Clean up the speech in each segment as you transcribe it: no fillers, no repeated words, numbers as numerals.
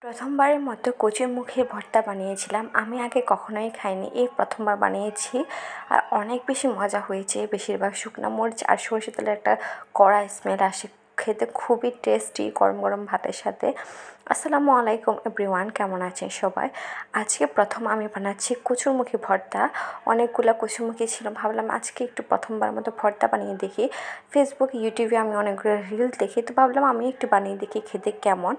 প্রথমবারের মতো কচুরমুখী ভর্তা বানিয়েছিলাম। আমি আগে কখনোই খাইনি, এই প্রথমবার বানিয়েছি। আর অনেক বেশি মজা হয়েছে। বেশিরভাগ শুকনো মরিচ আর সরষের তেলের একটা কড়া স্মেল আসে, খেতে খুবই টেস্টি গরম গরম ভাতের সাথে। আসসালামু আলাইকুম এভরিওয়ান, কেমন আছেন সবাই? আজকে প্রথম আমি বানাচ্ছি কচুরমুখী ভর্তা। অনেকগুলো কচুরমুখী ছিল, ভাবলাম আজকে একটু প্রথমবার মতো ভর্তা বানিয়ে দেখি। ফেসবুক ইউটিউবে আমি অনেকগুলো রিল দেখি, তো ভাবলাম আমি একটু বানিয়ে দেখি খেতে কেমন।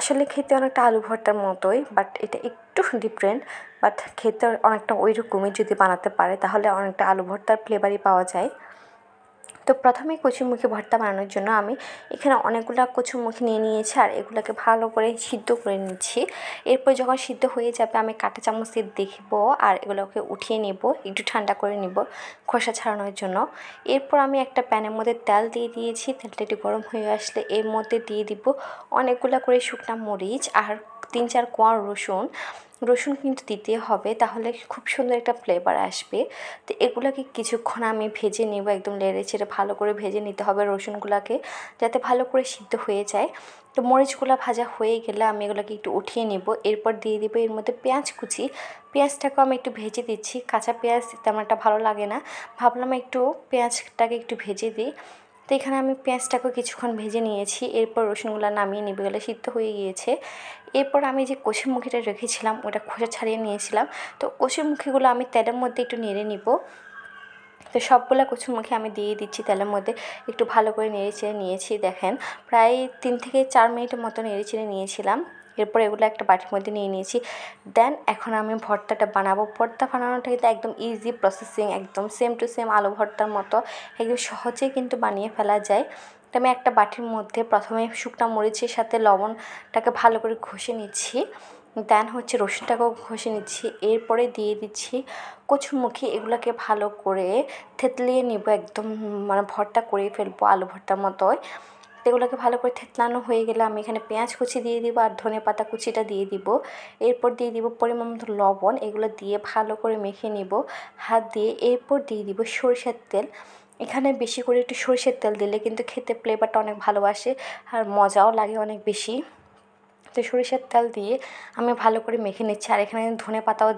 আসলে খেতে অনেকটা আলু ভর্তার মতোই, বাট এটা একটু ডিফারেন্ট। বাট খেতে অনেকটা ওই রকমই, যদি বানাতে পারে তাহলে অনেকটা আলু ভর্তার ফ্লেভারই পাওয়া যায়। তো প্রথমে কচুরমুখী ভর্তা বানানোর জন্য আমি এখানে অনেকগুলো কচুরমুখী নিয়ে নিয়েছি, আর এগুলোকে ভালো করে সিদ্ধ করে নিচ্ছি। এরপর যখন সিদ্ধ হয়ে যাবে আমি কাঁটা চামচ দিয়ে দেখবো, আর এগুলোকে উঠিয়ে নেব, একটু ঠান্ডা করে নেব খোসা ছাড়ানোর জন্য। এরপর আমি একটা প্যানের মধ্যে তেল দিয়ে দিয়েছি। তেলটা একটু গরম হয়ে আসলে এর মধ্যে দিয়ে দিব অনেকগুলো করে শুকনো মরিচ আর 3-4 কোয়া রসুন কিন্তু দিতে হবে, তাহলে খুব সুন্দর একটা ফ্লেভার আসবে। তো এগুলোকে কিছুক্ষণ আমি ভেজে নেব, একদম নেড়ে চেড়ে ভালো করে ভেজে নিতে হবে রসুনগুলোকে, যাতে ভালো করে সিদ্ধ হয়ে যায়। তো মরিচগুলো ভাজা হয়ে গেলে আমি এগুলোকে একটু উঠিয়ে নেব। এরপর দিয়ে দেবো এর মধ্যে পেঁয়াজ কুচি। পেঁয়াজটাকেও আমি একটু ভেজে দিচ্ছি, কাঁচা পেঁয়াজ তেমন একটা ভালো লাগে না, ভাবলাম একটু পেঁয়াজটাকে একটু ভেজে দিই। তো এখানে আমি পেঁয়াজটাকে কিছুক্ষণ ভেজে নিয়েছি। এরপর রসুনগুলো নামিয়ে নিবে, গেলে সিদ্ধ হয়ে গিয়েছে। এরপর আমি যে কচুরমুখীটা রেখেছিলাম ওটা খোসা ছাড়িয়ে নিয়েছিলাম। তো কচুরমুখীগুলো আমি তেলের মধ্যে একটু নেড়ে নিব। তো সবগুলো কচুরমুখী আমি দিয়ে দিচ্ছি তেলের মধ্যে, একটু ভালো করে নেড়ে চেড়ে নিয়েছি। দেখেন প্রায় 3 থেকে 4 মিনিটের মতো নেড়ে চেড়ে নিয়েছিলাম। এরপর এগুলো একটা বাটির মধ্যে নিয়ে নিয়েছি। দেন এখন আমি ভর্তাটা বানাবো। ভর্তা বানানোটা কিন্তু একদম ইজি প্রসেসিং, একদম সেম টু সেম আলু ভর্তার মতো, একদম সহজেই কিন্তু বানিয়ে ফেলা যায়। তো আমি একটা বাটির মধ্যে প্রথমে শুকনো মরিচের সাথে লবণটাকে ভালো করে ঘষে নিচ্ছি। দেন রসুনটাকেও ঘষে নিচ্ছি। এরপরে দিয়ে দিচ্ছি কচুরমুখী। এগুলোকে ভালো করে থেতলিয়ে নিব, একদম মানে ভর্তা করে ফেলবো আলু ভর্তার মতোই। এগুলোকে ভালো করে থেতলানো হয়ে গেলে আমি এখানে পেঁয়াজ কুচি দিয়ে দিব আর ধনেপাতা কুচিটা দিয়ে দিব। এরপর দিয়ে দিব পরিমাণ মতো লবণ। এগুলো দিয়ে ভালো করে মেখে নিব হাত দিয়ে। এরপর দিয়ে দিব সরষের তেল। এখানে বেশি করে একটু সরষের তেল দিলে কিন্তু খেতে ফ্লেভারটা অনেক ভালোবাসে আর মজাও লাগে অনেক বেশি। তো সরিষার তেল দিয়ে আমি ভালো করে মেখে নিচ্ছি। আর এখানে ধনেপাতাও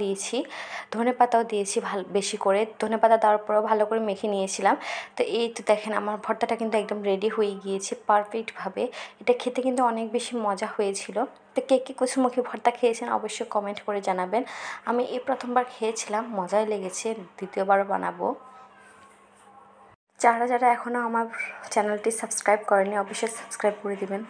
দিয়েছি বেশি করে। ধনেপাতা দেওয়ার পরেও ভালো করে মেখে নিয়েছিলাম। তো এই তো দেখেন আমার ভর্তাটা কিন্তু একদম রেডি হয়ে গিয়েছে পারফেক্টভাবে। এটা খেতে কিন্তু অনেক বেশি মজা হয়েছিল। তো কে কে কচুরমুখী ভর্তা খেয়েছেন অবশ্যই কমেন্ট করে জানাবেন। আমি এই প্রথমবার খেয়েছিলাম, মজাই লেগেছে, দ্বিতীয়বারও বানাবো। যারা যারা এখনও আমার চ্যানেলটি সাবস্ক্রাইব করেনি অবশ্যই সাবস্ক্রাইব করে দিবেন।